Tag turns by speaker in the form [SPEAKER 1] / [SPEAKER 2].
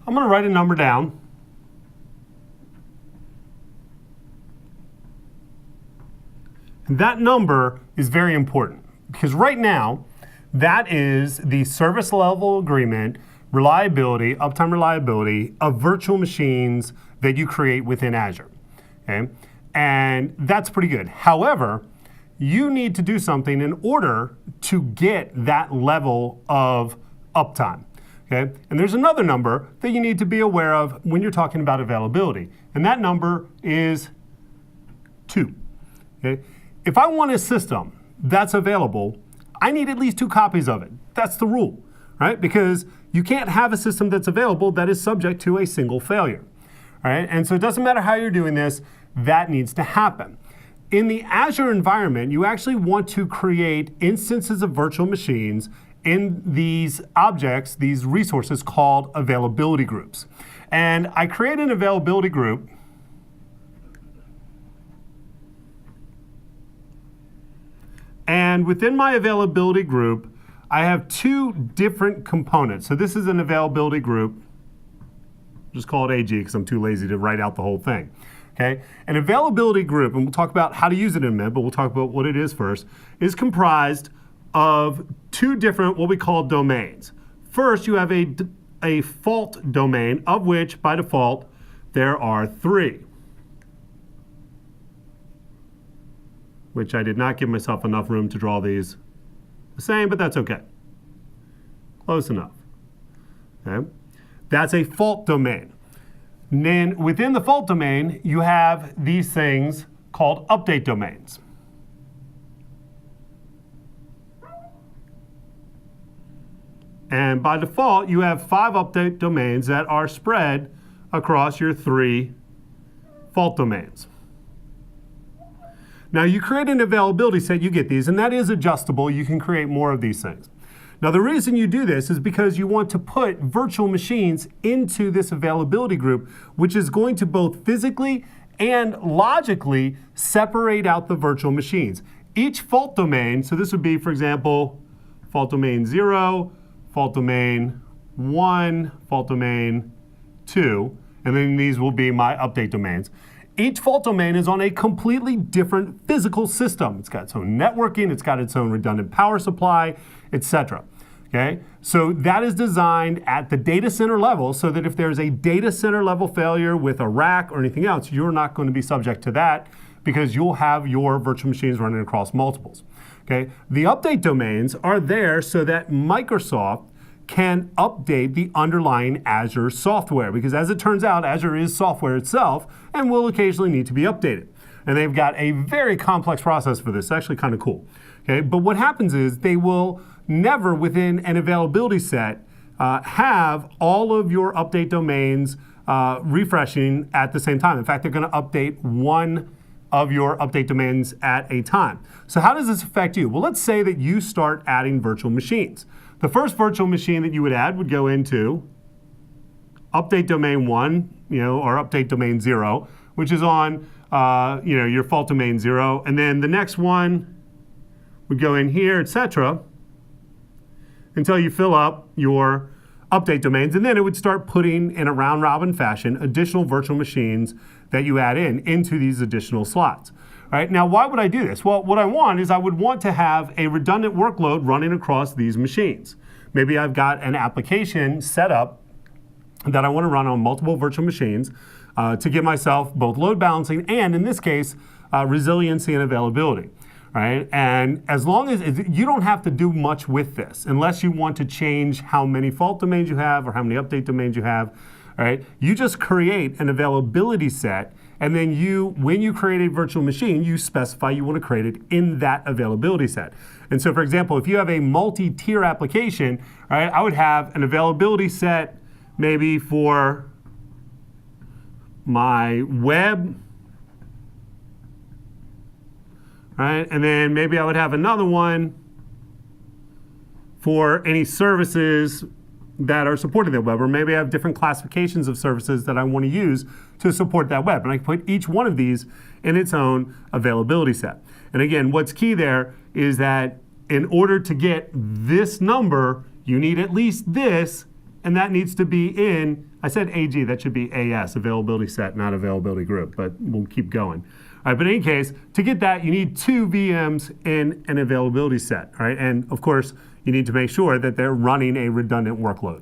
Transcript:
[SPEAKER 1] I'm going to write a number down. And that number is very important because right now, that is the service level agreement, reliability, uptime reliability of virtual machines that you create within Azure. Okay? And that's pretty good. However, you need to do something in order to get that level of uptime. Okay? And there's another number that you need to be aware of when you're talking about availability. And that number is 2. Okay? If I want a system that's available, I need at least 2 copies of it. That's the rule, right? Because you can't have a system that's available that is subject to a single failure. All right? And so it doesn't matter how you're doing this, that needs to happen. In the Azure environment, you actually want to create instances of virtual machines in these objects, these resources called availability groups. And I create an availability group. And within my availability group, I have 2 different components. So this is an availability group. Just call it AG because I'm too lazy to write out the whole thing. Okay? An availability group, and we'll talk about how to use it in a minute, but we'll talk about what it is first, is comprised of 2 different what we call domains. First, you have a fault domain, of which, by default, there are 3. Which I did not give myself enough room to draw these the same, but that's okay. Close enough. Okay? That's a fault domain. And then within the fault domain, you have these things called update domains. And by default, you have 5 update domains that are spread across your 3 fault domains. Now you create an availability set, you get these, and that is adjustable. You can create more of these things. Now the reason you do this is because you want to put virtual machines into this availability group, which is going to both physically and logically separate out the virtual machines. Each fault domain, so this would be, for example, fault domain 0, fault domain 1, fault domain 2, and then these will be my update domains. Each fault domain is on a completely different physical system. It's got its own networking, it's got its own redundant power supply, etc. Okay? So that is designed at the data center level so that if there's a data center level failure with a rack or anything else, you're not going to be subject to that because you'll have your virtual machines running across multiples. Okay? The update domains are there so that Microsoft can update the underlying Azure software, because as it turns out, Azure is software itself and will occasionally need to be updated. And they've got a very complex process for this. It's actually kind of cool. Okay? But what happens is they will never, within an availability set, have all of your update domains refreshing at the same time. In fact, they're going to update one of your update domains at a time. So how does this affect you? Well, let's say that you start adding virtual machines. The first virtual machine that you would add would go into update domain 1, or update domain 0, which is on your fault domain 0, and then the next one would go in here, etc., until you fill up your update domains, and then it would start putting in a round-robin fashion additional virtual machines that you add into these additional slots. All right, now why would I do this? Well, what I want is I would want to have a redundant workload running across these machines. Maybe I've got an application set up that I want to run on multiple virtual machines to give myself both load balancing and, in this case, resiliency and availability. Right? And as long as you don't have to do much with this, unless you want to change how many fault domains you have or how many update domains you have. All right? You just create an availability set, and then when you create a virtual machine, you specify you want to create it in that availability set. And so, for example, if you have a multi-tier application, all right, I would have an availability set maybe for my web. Right? And then maybe I would have another one for any services that are supporting that web, or maybe I have different classifications of services that I want to use to support that web. And I can put each one of these in its own availability set. And again, what's key there is that in order to get this number, you need at least this and that needs to be in, I said AG, that should be AS, availability set, not availability group, but we'll keep going. All right, but in any case, to get that, you need 2 VMs in an availability set, all right? And of course, you need to make sure that they're running a redundant workload.